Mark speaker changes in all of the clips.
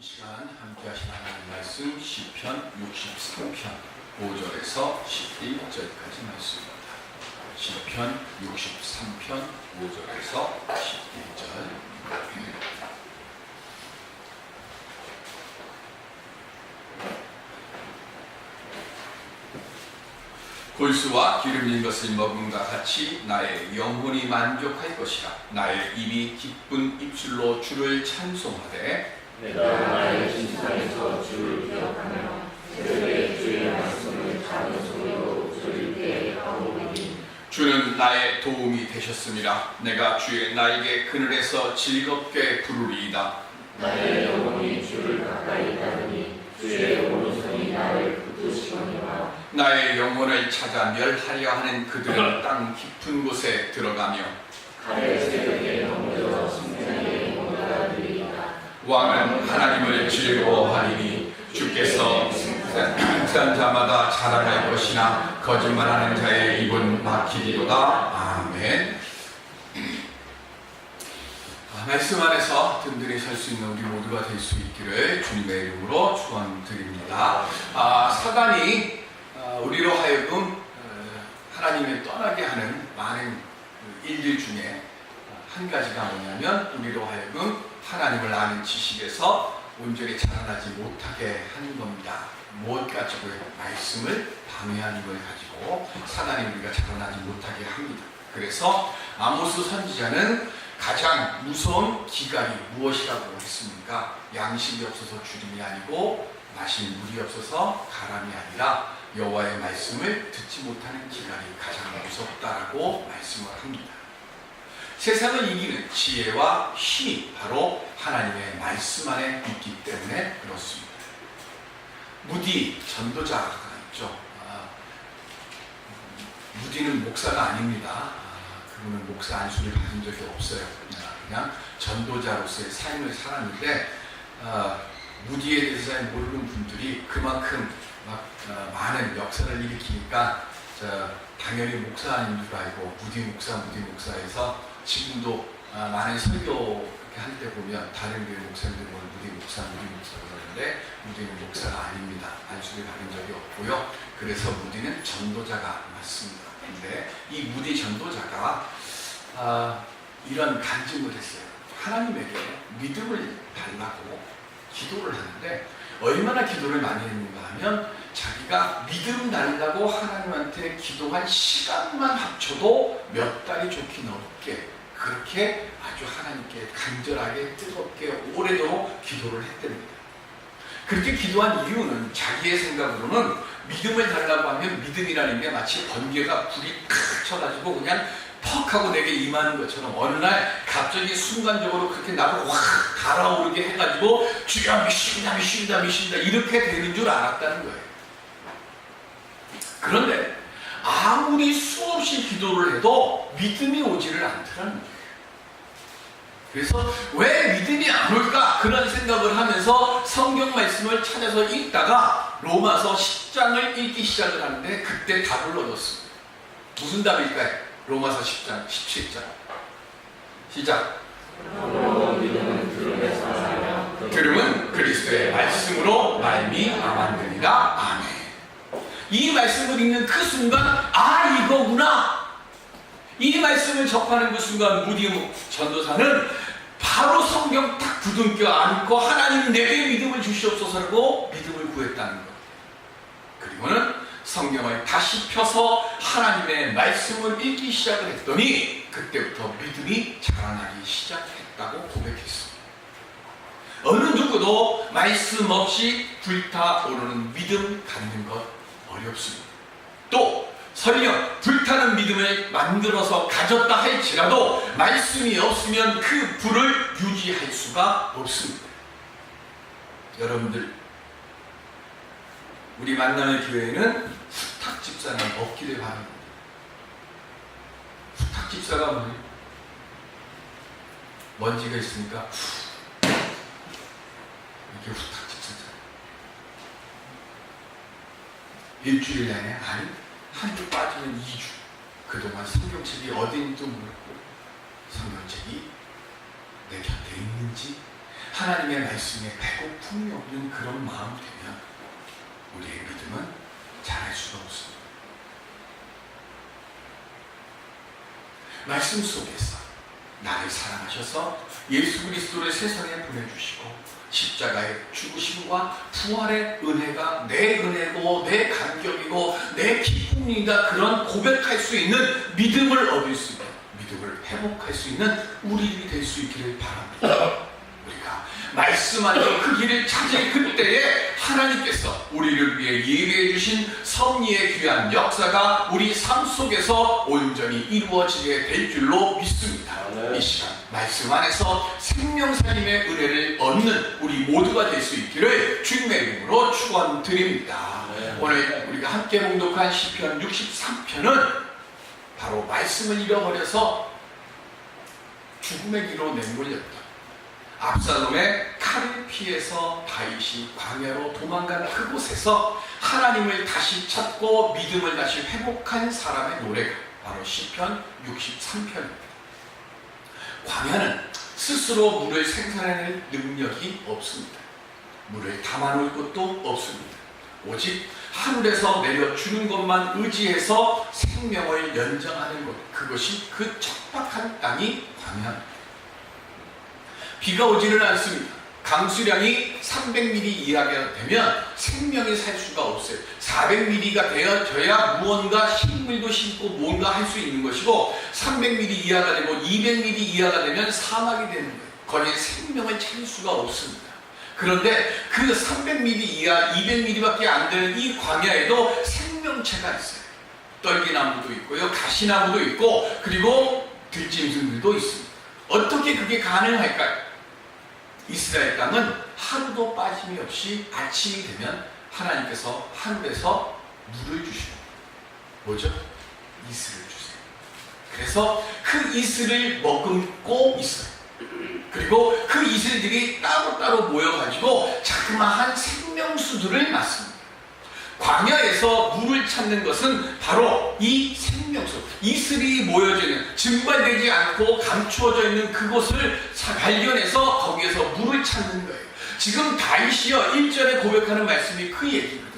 Speaker 1: 이 시간 함께 하신 하나님 말씀 시편 63편 5절에서 11절까지 말씀입니다. 시편 63편 5절에서 11절. 골수와 기름진 것을 먹음과 같이 나의 영혼이 만족할 것이라. 나의 입이 기쁜 입술로 주를 찬송하되
Speaker 2: 내가 나의 심상에서 주를 기억하며 새벽에 주의 말씀을 작은 소리로 들을 하오리니.
Speaker 1: 주는 나의 도움이 되셨습니다. 내가 주의 날개 그늘에서 즐겁게 부르리이다.
Speaker 2: 나의 영혼이 주를 가까이 따르니 주의 오른손이 나를 붙드시거니와.
Speaker 1: 나의 영혼을 찾아 멸하려 하는 그들은 땅 깊은 곳에 들어가며
Speaker 2: 가래 새벽에 넘겨져 심장에 몰아들이리다.
Speaker 1: 왕은 하나님을 즐거워하리니 주께서 생산 자마다 자라날 것이나 거짓말하는 자의 입은 막히리로다. 아멘. 말씀 안에서 든든히 설 수 있는 우리 모두가 될 수 있기를 주님의 이름으로 축원드립니다. 사단이 우리로 하여금 하나님을 떠나게 하는 많은 일들 중에 한 가지가 뭐냐면 우리로 하여금 하나님을 아는 지식에서 온전히 자라나지 못하게 하는 겁니다. 무엇 가지고요? 말씀을 방해하는 걸 가지고 사단이 우리가 자라나지 못하게 합니다. 그래서 아모스 선지자는 가장 무서운 기갈이 무엇이라고 했습니까? 양식이 없어서 주림이 아니고 마실 물이 없어서 가람이 아니라 여호와의 말씀을 듣지 못하는 기갈이 가장 무섭다라고 말씀을 합니다. 세상을 이기는 지혜와 힘이 바로 하나님의 말씀 안에 있기 때문에 그렇습니다. 무디 전도자가 있죠. 무디는 목사가 아닙니다. 그분은 목사 안수를 받은 적이 없어요. 그냥 전도자로서의 삶을 살았는데 무디에 대해서 잘 모르는 분들이 그만큼 많은 역사를 일으키니까 당연히 목사 아닌 줄 알고 무디 목사에서 지금도 많은 설교 할 때 보면 다른 교회 목사님들 보면 무디 목사 그러는데 무디는 목사가 아닙니다. 안수를 받은 적이 없고요. 그래서 무디는 전도자가 맞습니다. 근데 이 무디 전도자가 이런 간증을 했어요. 하나님에게 믿음을 달라고 기도를 하는데 얼마나 기도를 많이 했는가 하면 자기가 믿음 달라고 하나님한테 기도한 시간만 합쳐도 몇 달이 좋게 넘게 그렇게 아주 하나님께 간절하게 뜨겁게 오래도록 기도를 했답니다. 그렇게 기도한 이유는 자기의 생각으로는 믿음을 달라고 하면 믿음이라는 게 마치 번개가 불이 탁 쳐가지고 그냥 퍽 하고 내게 임하는 것처럼 어느 날 갑자기 순간적으로 그렇게 나를 확 달아오르게 해가지고 주여 믿습니다 이렇게 되는 줄 알았다는 거예요. 그런데 아무리 수없이 기도를 해도 믿음이 오지를 않더라는 거예요. 그래서 왜 믿음이 안 올까 그런 생각을 하면서 성경 말씀을 찾아서 읽다가 로마서 10장을 읽기 시작을 하는데 그때 답을 얻었습니다. 무슨 답일까요? 로마서 10장 17절 시작. 들음은 그리스도의 말씀으로 말미암았느니라. 아멘. 이 말씀을 읽는 그 순간 이거구나. 이 말씀을 접하는 그 순간 무디 전도사는 바로 성경 딱 부둥켜 안고 하나님 내게 믿음을 주시옵소서라고 믿음을 구했다는 것. 그리고는 성경을 다시 펴서 하나님의 말씀을 읽기 시작을 했더니 그때부터 믿음이 자라나기 시작했다고 고백했습니다. 어느 누구도 말씀 없이 불타오르는 믿음 갖는 것 어렵습니다. 또 설령 불타는 믿음을 만들어서 가졌다 할지라도 말씀이 없으면 그 불을 유지할 수가 없습니다. 여러분들 우리 만남의 교회에는 후탁 집사는 없기를 바랍니다. 후탁 집사가 뭐예요? 먼지가 있으니까 이게 후탁 집사잖아요. 일주일 내내 한 주 빠지면 2주 그동안 성경책이 어디 있는지도 모르고 성경책이 내 곁에 있는지 하나님의 말씀에 배고픔이 없는 그런 마음이 되면 우리의 믿음은 자랄 수가 없습니다. 말씀 속에서 나를 사랑하셔서 예수 그리스도를 세상에 보내주시고 십자가의 죽으심과 부활의 은혜가 내 은혜고 내 간격이고 내 기쁨이다, 그런 고백할 수 있는 믿음을 얻을 수 있는, 믿음을 회복할 수 있는 우리들이 될 수 있기를 바랍니다. 우리가 말씀 안에서 그 길을 찾을 그때에 하나님께서 우리를 위해 예비해 주신 섭리의 귀한 역사가 우리 삶 속에서 온전히 이루어지게 될 줄로 믿습니다. 이 시간 말씀 안에서 생명 살림의 은혜를 얻는 우리 모두가 될 수 있기를 주님의 이름으로 축원드립니다. 오늘 우리가 함께 봉독한 시편 63편은 바로 말씀을 잃어버려서 죽음의 길로 내몰렸던 압살롬의 칼을 피해서 다윗이 광야로 도망간 그곳에서 하나님을 다시 찾고 믿음을 다시 회복한 사람의 노래가 바로 시편 63편입니다. 광야는 스스로 물을 생산해낼 능력이 없습니다. 물을 담아놓을 것도 없습니다. 오직 하늘에서 내려주는 것만 의지해서 생명을 연장하는 것, 그것이 그 척박한 땅이 광야입니다. 비가 오지는 않습니다. 강수량이 300mm 이하가 되면 생명이 살 수가 없어요. 400mm가 되어져야 무언가 식물도 심고 뭔가 할 수 있는 것이고 300mm 이하가 되고 200mm 이하가 되면 사막이 되는 거예요. 거기에 생명을 찾을 수가 없습니다. 그런데 그 300mm 이하, 200mm밖에 안 되는 이 광야에도 생명체가 있어요. 떨기나무도 있고요, 가시나무도 있고, 그리고 들짐승들도 있습니다. 어떻게 그게 가능할까요? 이스라엘 땅은 하루도 빠짐이 없이 아침이 되면 하나님께서 하늘에서 물을 주시고, 뭐죠? 이슬을 주세요. 그래서 그 이슬을 머금고 있어요. 그리고 그 이슬들이 따로따로 모여가지고 자그마한 생명수들을 낳습니다. 광야에서 물을 찾는 것은 바로 이 생명수, 이슬이 모여지는, 증발되지 않고 감추어져 있는 그곳을 발견해서 거기에서 물을 찾는 거예요. 지금 다윗이요 1절에 고백하는 말씀이 그 얘기거든요.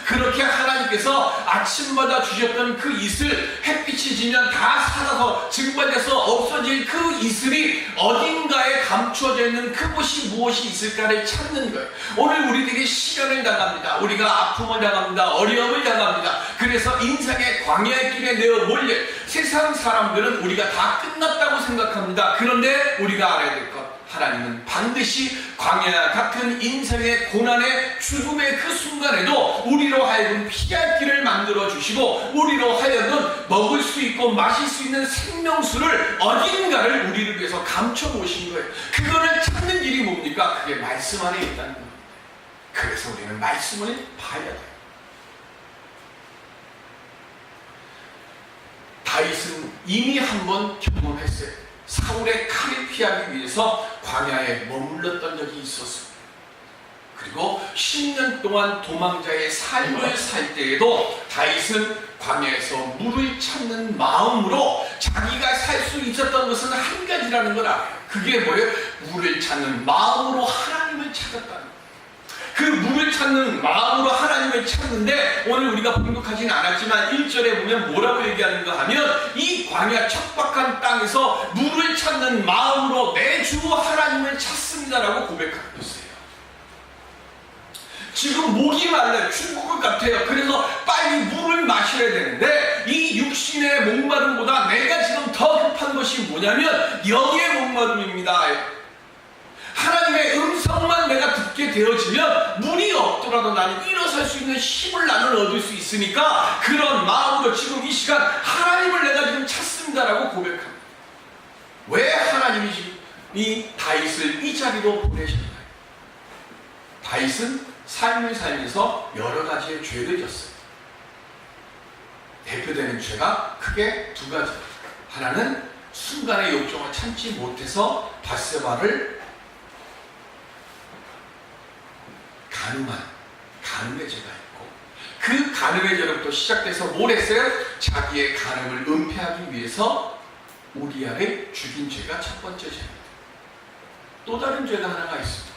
Speaker 1: 그렇게 하나님께서 아침마다 주셨던 그 이슬, 햇빛이 지면 다 살아서 증발돼서 없어질 그 이슬이 어딘가에 감추어져 있는 그곳이 무엇이 있을까를 찾는 거예요. 오늘 우리들이 시련을 당합니다. 우리가 아픔을 당합니다. 어려움을 당합니다. 그래서 인생의 광야의 길에 내어 몰려 세상 사람들은 우리가 다 끝났다고 생각합니다. 그런데 우리가 알아야 될 것, 하나님은 반드시 광야 같은 인생의 고난의 죽음의 그 순간에도 우리로 하여금 피할 길을 만들어 주시고 우리로 하여금 먹을 수 있고 마실 수 있는 생명수를 어딘가를 우리를 위해서 감춰 놓으신 거예요. 그거를 찾는 길이 뭡니까? 그게 말씀 안에 있다는 겁니다. 그래서 우리는 말씀을 봐야 돼요. 다윗은 이미 한번 경험했어요. 사울의 칼을 피하기 위해서 광야에 머물렀던 적이 있었습니다. 그리고 10년 동안 도망자의 삶을 살 때에도 다윗은 광야에서 물을 찾는 마음으로 자기가 살 수 있었던 것은 한 가지라는 걸 알아요. 그게 뭐예요? 물을 찾는 마음으로 하나님을 찾았다는 거예요. 그 물을 찾는 마음으로 하나님을 찾는데 오늘 우리가 봉독하지는 않았지만 1절에 보면 뭐라고 얘기하는가 하면 이 광야 척박한 땅에서 물을 찾는 마음으로 내 주 하나님을 찾습니다라고 고백하고 있어요. 지금 목이 말라요. 죽을 것 같아요. 그래서 빨리 물을 마셔야 되는데 이 육신의 목마름보다 내가 지금 더 급한 것이 뭐냐면 영의 목마름입니다. 하나님의 음성만 내가 듣게 되어지면 물이 없더라도 나는 일어설 수 있는 힘을 나는 얻을 수 있으니까 그런 마음으로 지금 이 시간 하나님을 내가 지금 찾습니다라고 고백합니다. 왜 하나님이 지금 이 다윗을 이 자리로 보내셨나요? 다윗은 삶을 살면서 여러 가지의 죄를 졌어요. 대표되는 죄가 크게 두 가지. 하나는 순간의 욕정을 참지 못해서 밧세바를 간음의 죄가 있고, 그 간음의 죄로부터 시작돼서 뭘 했어요? 자기의 간음을 은폐하기 위해서 우리아를 죽인 죄가 첫 번째 죄입니다. 또 다른 죄가 하나가 있습니다.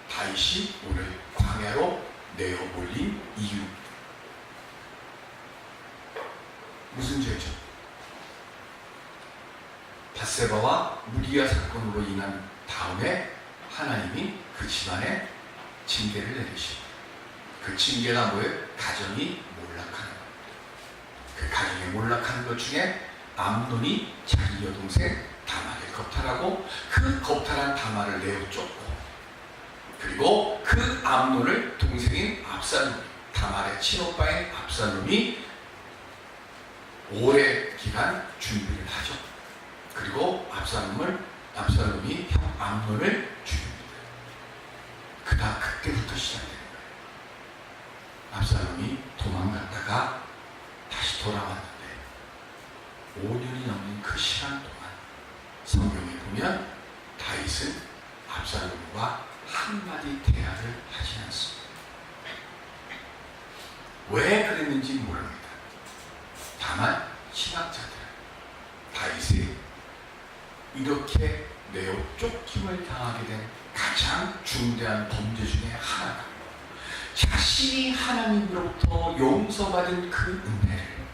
Speaker 1: 다윗이 오늘 광야로 내어 몰린 이유. 무슨 죄죠? 밧세바와 무리아 사건으로 인한 다음에 하나님이 그 집안에 징계를 내리십니다. 그 징계가 뭐예요? 가정이 몰락하는 겁니다. 그 가정이 몰락하는 것 중에 암논이 자기 여동생 다말을 겁탈하고 그 겁탈한 다말을 내어 쫓고, 그리고 그 암논을 동생인 압살롬, 다말의 친오빠인 압살롬이 오랜 기간 준비를 하죠. 그리고 압살롬이 형 암논을 죽입니다. 그때부터 시작됩니다. 압살롬이 도망갔다가 다시 돌아왔는데 5년이 넘는 그 시간 동안 성경에 보면 다윗은 압살롬과 한마디 대화를 하지 않습니다. 왜 그랬는지 모릅니다. 다만 신학자들은 다윗이 이렇게 내어 쫓김을 당하게 된 가장 중대한 범죄 중에 하나가 자신이 하나님으로부터 용서받은 그 은혜를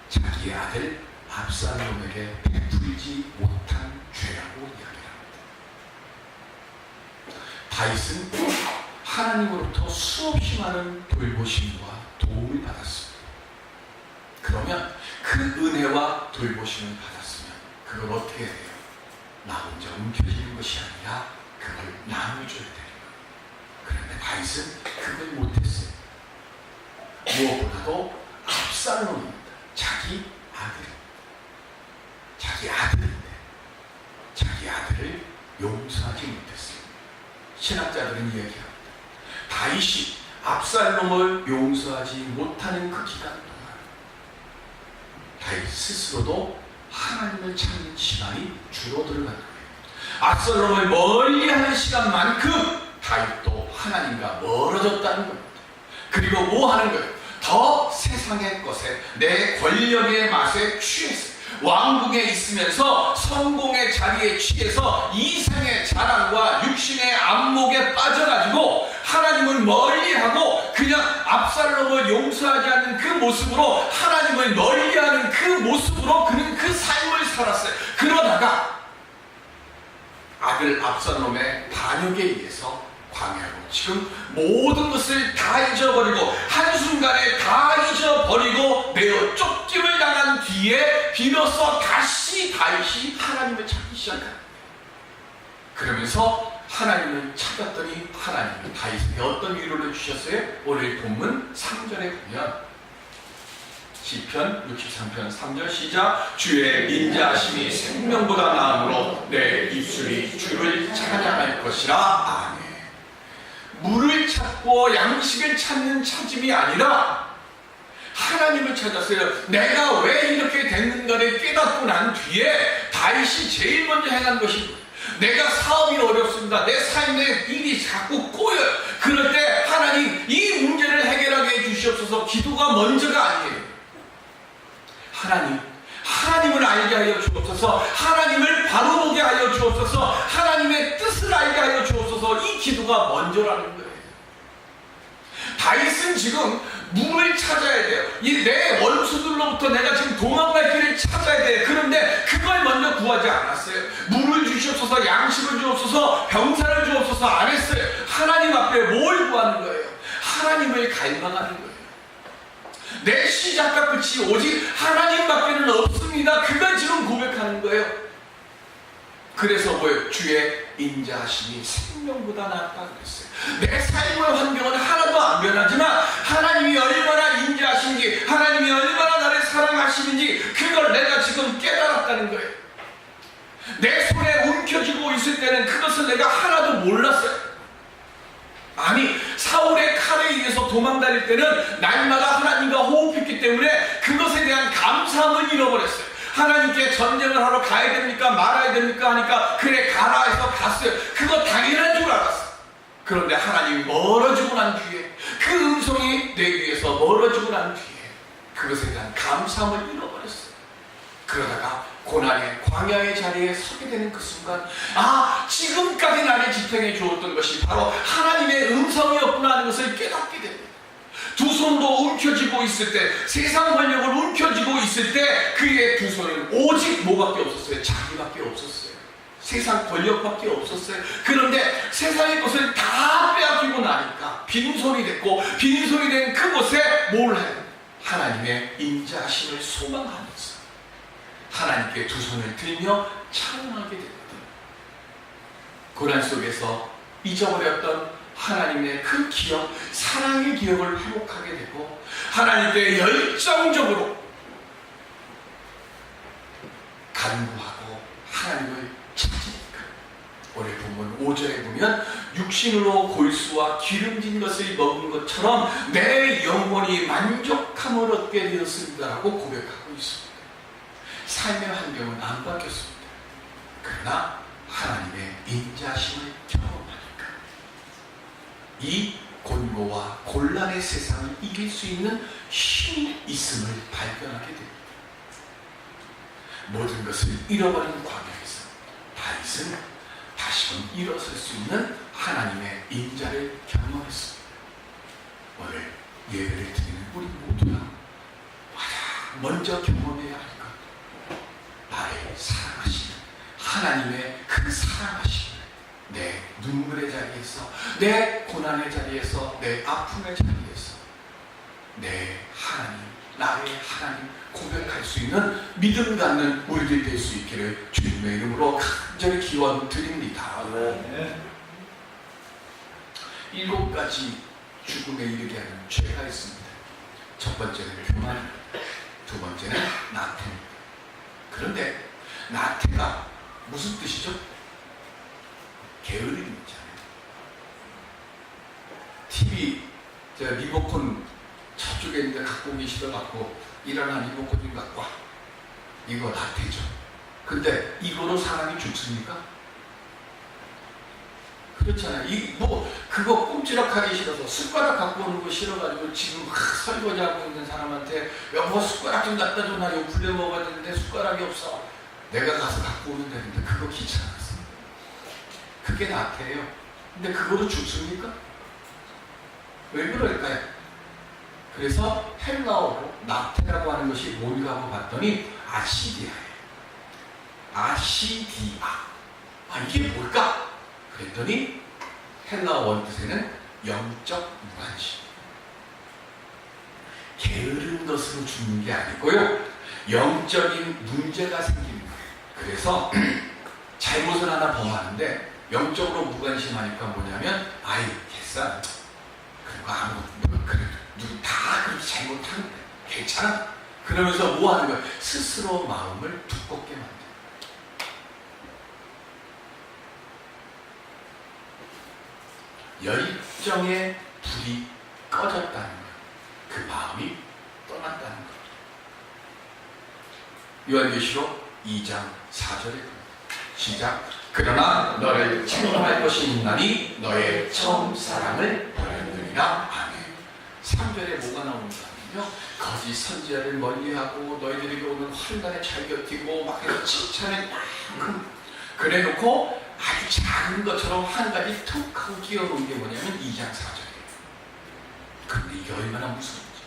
Speaker 1: 자기의 아들 압살롬에게 베풀지 못한 죄라고 이야기합니다. 다윗은 하나님으로부터 수없이 많은 돌보심과 도움을 받았습니다. 그러면 그 은혜와 돌보심을 받았으면 그걸 어떻게 해야 돼요? 나 혼자 움켜쥐는 것이 아니라 그걸 나눠줘야 되는 거예요. 그런데 다윗은 그걸 못했어요. 무엇보다도 압살롬입니다. 자기 아들인데 자기 아들을 용서하지 못했어요. 신학자들은 이야기합니다. 다윗이 압살롬을 용서하지 못하는 그 기간 동안 다윗 스스로도 하나님을 찾는 시간이 줄어들어가는 거예요. 압살롬을 멀리하는 시간만큼 다윗도 하나님과 멀어졌다는 겁니다. 그리고 뭐 하는 거예요? 더 세상의 것에, 내 권력의 맛에 취해서, 왕궁에 있으면서 성공의 자리에 취해서 이생의 자랑과 육신의 안목에 빠져가지고 하나님을 멀리하고 그냥 압살롬을 용서하지 않는 그 모습으로, 하나님을 멀리하는 그 모습으로 그는 그 삶을 살았어요. 그러다가 아들 압살롬의 반역에 의해서 광야로 지금 모든 것을 다 잊어버리고 한순간에 다 잊어버리고 내어 쫓김을 당한 뒤에 비로소 다시 다윗이 하나님을 찾기 시작합니다. 그러면서 하나님을 찾았더니 하나님은 다윗에게 어떤 위로를 주셨어요? 오늘 본문 3절에 보면 시편 63편 3절 시작. 주의 인자하심이 생명보다 나음으로 내 입술이 주를 찬양할 것이라. 아멘. 물을 찾고 양식을 찾는 찾음이 아니라 하나님을 찾았어요. 내가 왜 이렇게 됐는가를 깨닫고 난 뒤에 다윗이 제일 먼저 행한 것이, 내가 사업이 어렵습니다. 내 삶의 일이 자꾸 꼬여요. 그럴 때 하나님 이 문제를 해결하게 해주시옵소서. 기도가 먼저가 아니에요. 하나님을 알게 하여 주옵소서. 하나님을 바로 보게 하여 주옵소서. 하나님의 뜻을 알게 하여 주옵소서. 이 기도가 먼저라는 거예요. 다윗은 지금 물을 찾아야 돼요. 내 원수들로부터 내가 지금 도망갈 길을 찾아야 돼요. 그런데 그걸 먼저 구하지 않았어요. 물을 주시옵소서, 양식을 주옵소서, 병사를 주옵소서 안 했어요. 하나님 앞에 뭘 구하는 거예요? 하나님을 갈망하는 거예요. 내 시작과 끝이 오직 하나님밖에는 없습니다. 그걸 지금 고백하는 거예요. 그래서 뭐예요? 주의 인자하심이 생명보다 낫다 그랬어요. 내 삶의 환경은 하나도 안 변하지만 하나님이 얼마나 인자하신지, 하나님이 얼마나 나를 사랑하시는지 그걸 내가 지금 깨달았다는 거예요. 내 손에 움켜쥐고 있을 때는 그것을 내가 하나도 몰랐어요. 아니, 사울의 칼에 의해서 도망다닐 때는 날마다 하나님과 호흡했기 때문에 그것에 대한 감사함을 잃어버렸어요. 하나님께 전쟁을 하러 가야 됩니까? 말아야 됩니까? 하니까 그래 가라 해서 갔어요. 그거 당연한 줄 알았어요. 그런데 하나님이 멀어지고 난 뒤에, 그 음성이 내 귀에서 멀어지고 난 뒤에 그것에 대한 감사함을 잃어버렸어요. 그러다가 고난의 광야의 자리에 서게 되는 그 순간, 지금까지 나를 지탱해 주었던 것이 바로 하나님의 음성이었구나 하는 것을 깨닫게 됩니다. 두 손도 움켜쥐고 있을 때, 세상 권력을 움켜쥐고 있을 때 그의 두 손은 오직 뭐밖에 없었어요? 자기밖에 없었어요. 세상 권력밖에 없었어요. 그런데 세상의 것을 다 빼앗기고 나니까 빈손이 됐고, 빈손이 된 그곳에 뭘 해요? 하나님의 인자하심을 소망하면서 하나님께 두 손을 들며 찬양하게 되거든요. 고난 속에서 잊어버렸던 하나님의 그 기억, 사랑의 기억을 회복하게 되고, 하나님께 열정적으로 간구하고 하나님을 찾으니까, 오늘 본문 5절에 보면 육신으로 골수와 기름진 것을 먹은 것처럼 내 영혼이 만족함을 얻게 되었습니다라고 고백하고 있습니다. 삶의 환경은 안 바뀌었습니다. 그러나 하나님의 인자심을 경험하니까 이 곤고와 곤란의 세상을 이길 수 있는 힘이 있음을 발견하게 됩니다. 모든 것을 잃어버린 광야에서 다윗은 다시금 일어설 수 있는 하나님의 인자를 경험했습니다. 오늘 예배를 드리는 우리 모두가 먼저 경험해야 할 것, 나를 사랑하시는 하나님의 그 사랑하심을 내 눈물의 자리에서, 내 고난의 자리에서, 내 아픔의 자리에서 내 하나님, 나의 하나님 고백할 수 있는 믿음 갖는 우리들 될 수 있기를 주님의 이름으로 간절히 기원 드립니다. 7가지 죽음에 이르게 하는 죄가 있습니다. 첫 번째는 교만, 두 번째는 나태입니다. 그런데 나태가 무슨 뜻이죠? 게으름 있잖아요. TV 리모컨 저쪽에 있는데 갖고 오기 싫어갖고 일어나 리모컨 좀 갖고 와. 이거 나태죠. 근데 이거로 사람이 죽습니까? 그렇잖아요. 그거 꼼지락하기 싫어서 숟가락 갖고 오는 거 싫어가지고 지금 설거지하고 있는 사람한테 여보 숟가락 좀 갖다 줘, 나 이거 불려 먹어야 되는데 숟가락이 없어. 내가 가서 갖고 오는데 근데 그거 귀찮았어. 그게 나태예요. 근데 그거로 죽습니까? 왜 그럴까요? 그래서 헬라어로 나태라고 하는 것이 뭔가 하고 봤더니 아시디아예요. 아시디아. 이게 뭘까? 그랬더니 헬라어 원뜻에는 영적 무관심. 게으른 것으로 죽는 게 아니고요, 영적인 문제가 생기는 거예요. 그래서 잘못을 하나 범하는데 영적으로 무관심하니까 뭐냐면, 개싸. 그리고 누구 다 그렇게 잘못하는데 괜찮아? 그러면서 뭐 하는 거야? 스스로 마음을 두껍게 만든다. 열정의 불이 꺼졌다는 거예요. 그 마음이 떠났다는 거예요. 요한계시록 2장 4절에 시작. 그러나 너를 책망할 것이 있나니 너의 처음 사랑을 버렸느니라. 아멘. 3절에 뭐가 나오는가면요, 거짓 선지자를 멀리하고 너희들에게 오는 환난에 잘 곁이고 막 해서 칭찬을 만큼 그래놓고 아주 작은 것처럼 한 가지 툭 하고 끼워놓은 게 뭐냐면 2장 4절이에요. 그런데 이게 얼마나 무서운지.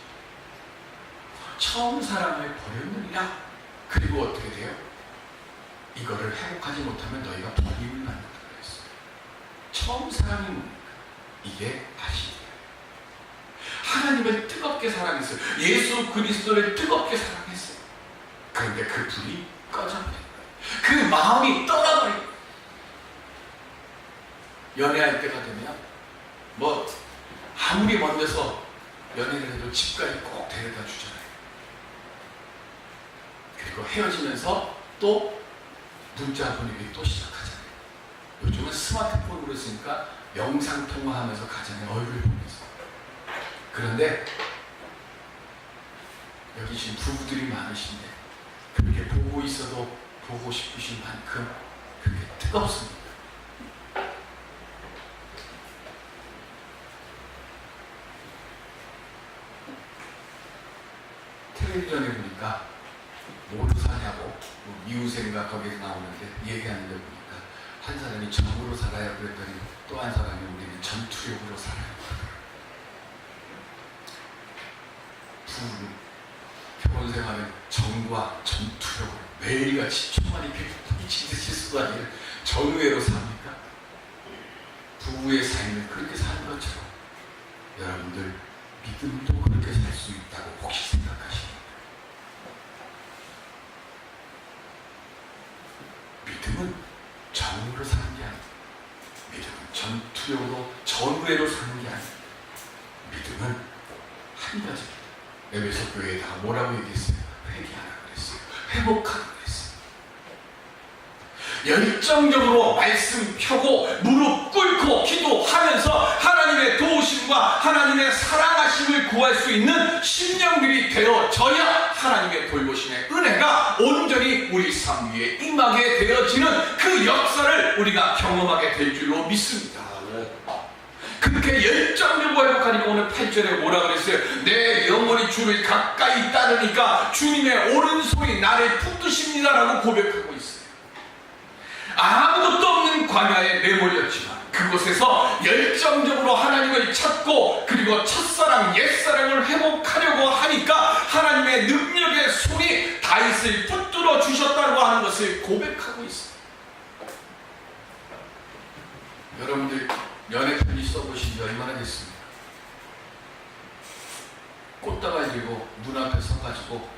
Speaker 1: 처음 사랑을 버렸느니라. 그리고 어떻게 돼요? 이거를 회복하지 못하면 너희가 버림을 받는다고 했어요. 처음 사랑이 뭡니까? 이게 아시디아예요. 하나님을 뜨겁게 사랑했어요. 예수 그리스도를 뜨겁게 사랑했어요. 그런데 그 불이 꺼져버린 거예요. 그 마음이 떠나버린 거예요. 연애할 때가 되면 아무리 먼 데서 연애를 해도 집까지 꼭 데려다 주잖아요. 그리고 헤어지면서 또 문자 보내기 또 시작하잖아요. 요즘은 스마트폰으로 쓰니까 영상통화하면서 가잖아요. 얼굴 보면서. 그런데 여기 지금 부부들이 많으신데 그렇게 보고 있어도 보고 싶으신 만큼 그게 뜨겁습니다. 텔레비전에 보니까 뭐로 사냐고 이웃인가 거기서 나오는데 얘기하는 데 보니까 한 사람이 정으로 살아요 그랬더니 또 한 사람이 우리는 전투력으로 살아요. 부부는 결혼 생활은 정과 전투력으로 매일같이 총알이 미친 듯이 쏟아지는 정의로 삽니까? 부부의 삶을 그렇게 사는 것처럼 여러분들 믿음도 그렇게 살 수 있다고 혹시 생각하십니까? 믿음은 정으로 사는 게 아니에요. 믿음은 전투력으로 전의로 사는 게 아니에요. 믿음은 한 가지입니다. 에베소 교회에다가 뭐라고 얘기했어요? 회개하라 그랬어요. 회복하라 그랬어요. 열정적으로 말씀 펴고 무릎 꿇고 기도하면서 하나님의 도우심과 하나님의 사랑하심을 구할 수 있는 심령들이 되어져야 하나님의 돌보심의 은혜가 온전히 우리 삶 위에 임하게 되어지는 그 역사를 우리가 경험하게 될 줄로 믿습니다. 그렇게 열정적으로 회복하니까 오늘 8절에 뭐라 그랬어요? 내 영혼이 주를 가까이 따르니까 주님의 오른손이 나를 붙드십니다 라고 고백하고 있어요. 아무것도 없는 광야에 내몰렸지만 그곳에서 열정적으로 하나님을 찾고 그리고 첫사랑 옛사랑을 회복하려고 하니까 하나님의 능력의 손이 다윗을 붙들어 주셨다고 하는 것을 고백하고 있어요. 여러분들 연애 편지 써보신 지 얼마나 됐습니까? 꽃다발 들고 눈앞에 서가지고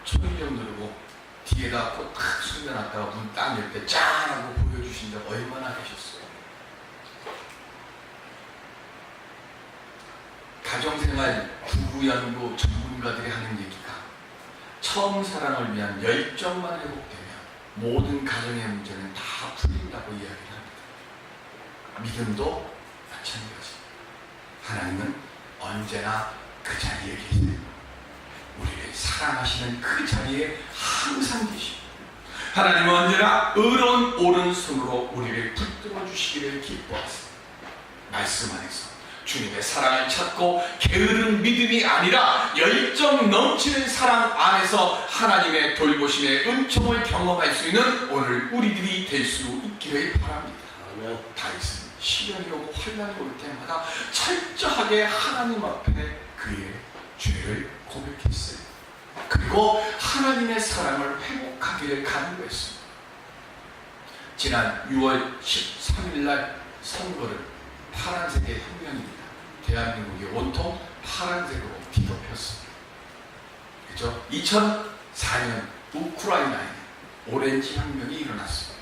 Speaker 1: 초인종 누르고 뒤에다 꽃 탁 숨겨놨다가 문 딱 열 때 짠 하고 보여주신 적 얼마나 되셨어요? 가정생활 부부연구 전문가들이 하는 얘기가 처음 사랑을 위한 열정만 회복되면 모든 가정의 문제는 다 풀린다고 이야기를 합니다. 믿음도 마찬가지. 하나님은 언제나 그 자리에 계세요. 우리를 사랑하시는 그 자리에 항상 계십니다. 하나님은 언제나 의로운 오른손으로 우리를 붙들어 주시기를 기뻐하세요. 말씀 안에서 주님의 사랑을 찾고 게으른 믿음이 아니라 열정 넘치는 사랑 안에서 하나님의 돌보심의 은총을 경험할 수 있는 오늘 우리들이 될 수 있기를 바랍니다. 다윗은 시련이 오고 환난이 올 때마다 철저하게 하나님 앞에 그의 죄를 고백했어요. 그리고 하나님의 사랑을 회복하기를 간구했습니다. 지난 6월 13일 날 선거를 파란색의 혁명입니다. 대한민국이 온통 파란색으로 뒤덮였습니다. 그렇죠? 2004년 우크라이나에 오렌지 혁명이 일어났습니다.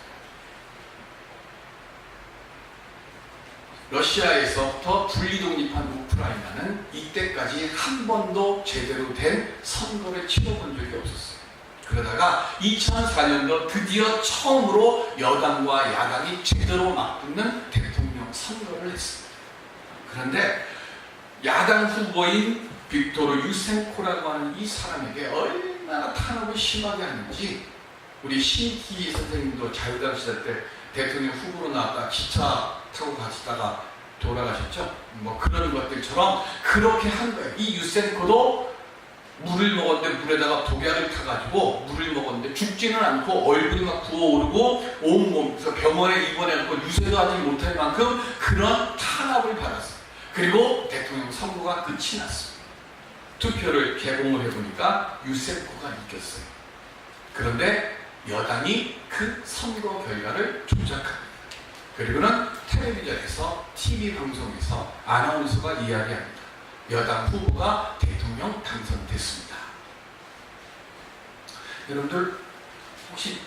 Speaker 1: 러시아에서부터 분리독립한 우크라이나는 이때까지 한 번도 제대로 된 선거를 치러본 적이 없었어요. 그러다가 2004년도 드디어 처음으로 여당과 야당이 제대로 맞붙는 대통령 선거를 했습니다. 그런데 야당 후보인 빅토르 유센코라고 하는 이 사람에게 얼마나 탄압을 심하게 하는지 우리 신기 선생님도 자유당 시절 때 대통령 후보로 나왔다 기차 타고 가시다가 돌아가셨죠? 뭐 그런 것들처럼 그렇게 한 거예요. 이 유센코도 물을 먹었는데 물에다가 독약을 타가지고 물을 먹었는데 죽지는 않고 얼굴이 막 부어오르고 온몸에서 병원에 입원해갖고 유세도 하지 못할 만큼 그런 탄압을 받았어요. 그리고 대통령 선거가 끝이 났습니다. 투표를 개봉을 해보니까 유센코가 이겼어요. 그런데 여당이 그 선거 결과를 조작합니다. 그리고는 텔레비전에서 TV 방송에서 아나운서가 이야기합니다. 여당 후보가 대통령 당선됐습니다. 여러분들 혹시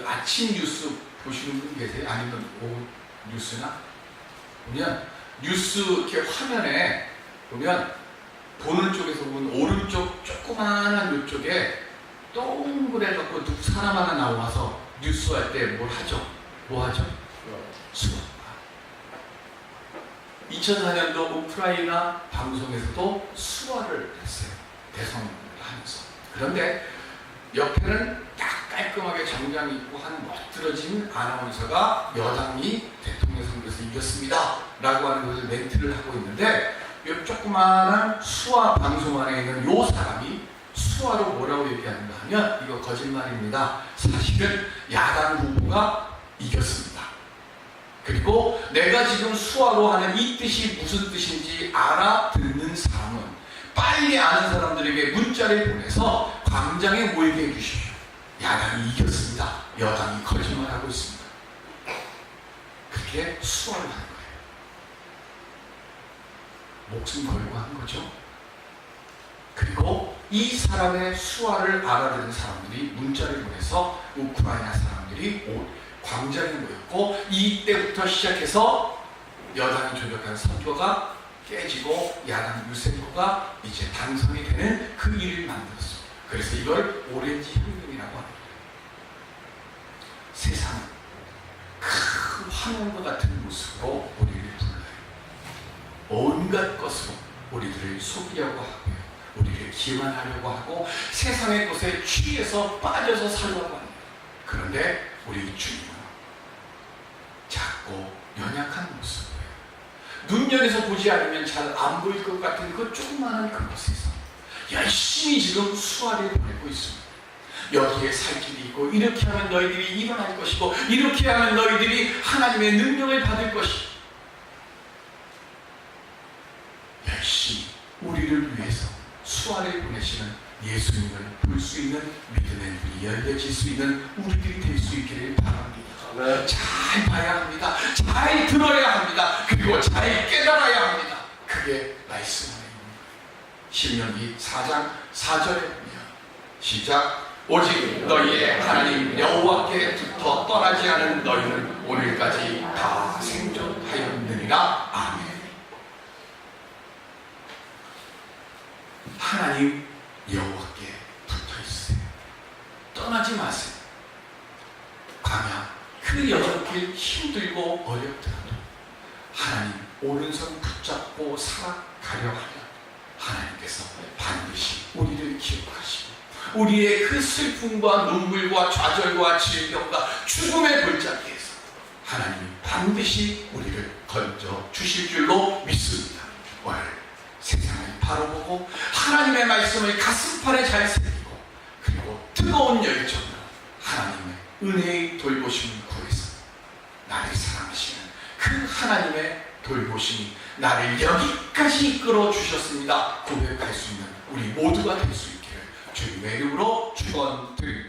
Speaker 1: 아침 뉴스 보시는 분 계세요? 아니면 오후 뉴스나? 보면 뉴스 이렇게 화면에 보면 보는 쪽에서 보면 오른쪽 조그마한 이쪽에 동그래 갖고 사람 하나 나와서 뉴스 할 때 뭘 하죠? 뭐 하죠? 수업. 2004년도 우크라이나 방송에서도 수화를 했어요. 대선을 하면서. 그런데 옆에는 딱 깔끔하게 정장 입고 한 멋들어진 아나운서가 여당이 대통령 선거에서 이겼습니다 라고 하는 것을 멘트를 하고 있는데 이 조그마한 수화 방송 안에 있는 이 사람이 수화로 뭐라고 얘기하는가 하면 이거 거짓말입니다. 사실은 야단 후보가 이겼습니다. 그리고 내가 지금 수화로 하는 이 뜻이 무슨 뜻인지 알아듣는 사람은 빨리 아는 사람들에게 문자를 보내서 광장에 모이게 해주십시오. 야당이 이겼습니다. 여당이 거짓말하고 있습니다. 그게 수화를 하는 거예요. 목숨 걸고 한 거죠. 그리고 이 사람의 수화를 알아듣는 사람들이 문자를 보내서 우크라이나 사람들이 광장에 모였고, 이때부터 시작해서 여당이 조력한 선거가 깨지고 야당 유세코가 이제 당선이 되는 그 일을 만들었습니다. 그래서 이걸 오렌지 혁명이라고 합니다. 세상은 큰 화면과 같은 모습으로 우리를 불러요. 온갖 것으로 우리들을 속이려고 하고요, 우리를 기만하려고 하고 세상의 것에 취해서 빠져서 살려고 합니다. 그런데 우리 주님은 작고 연약한 모습이에요. 눈여겨서 보지 않으면 잘 안 보일 것 같은 그 조그마한 그곳에서 열심히 지금 수화를 보내고 있습니다. 여기에 살 길이 있고, 이렇게 하면 너희들이 일어날 것이고, 이렇게 하면 너희들이 하나님의 능력을 받을 것이고, 열심히 우리를 위해서 수화를 보내시는 예수님을 볼 수 있는 믿음의 눈이 열려질 수 있는 우리들이 될 수 있기를 바랍니다.
Speaker 2: 네.
Speaker 1: 잘 봐야 합니다. 잘 들어야 합니다. 그리고 잘 깨달아야 합니다. 그게 말씀 안에 있는 거예요. 신명기 4장 4절에 보면 시작. 오직 너희의 하나님 여호와께부터 떠나지 않은 너희는 오늘까지 다 생존하였느니라. 아멘. 하나님 여호와께 붙어 있으세요. 떠나지 마세요. 광야 그 여정길 힘들고 어렵더라도 하나님 오른손 붙잡고 살아가려 하면 하나님께서 반드시 우리를 기억하시고, 우리의 그 슬픔과 눈물과 좌절과 질병과 죽음의 골짜기에서 하나님이 반드시 우리를 건져 주실 줄로 믿습니다. 오늘 세상을 바라보고 하나님의 말씀을 가슴판에 잘 새기고, 그리고 뜨거운 열정으로 하나님의 은혜의 돌보심을 구해서 나를 사랑하시는 그 하나님의 돌보심이 나를 여기까지 이끌어 주셨습니다 고백할 수 있는 우리 모두가 될 수 있기를 주님의 이름으로 축원드립니다.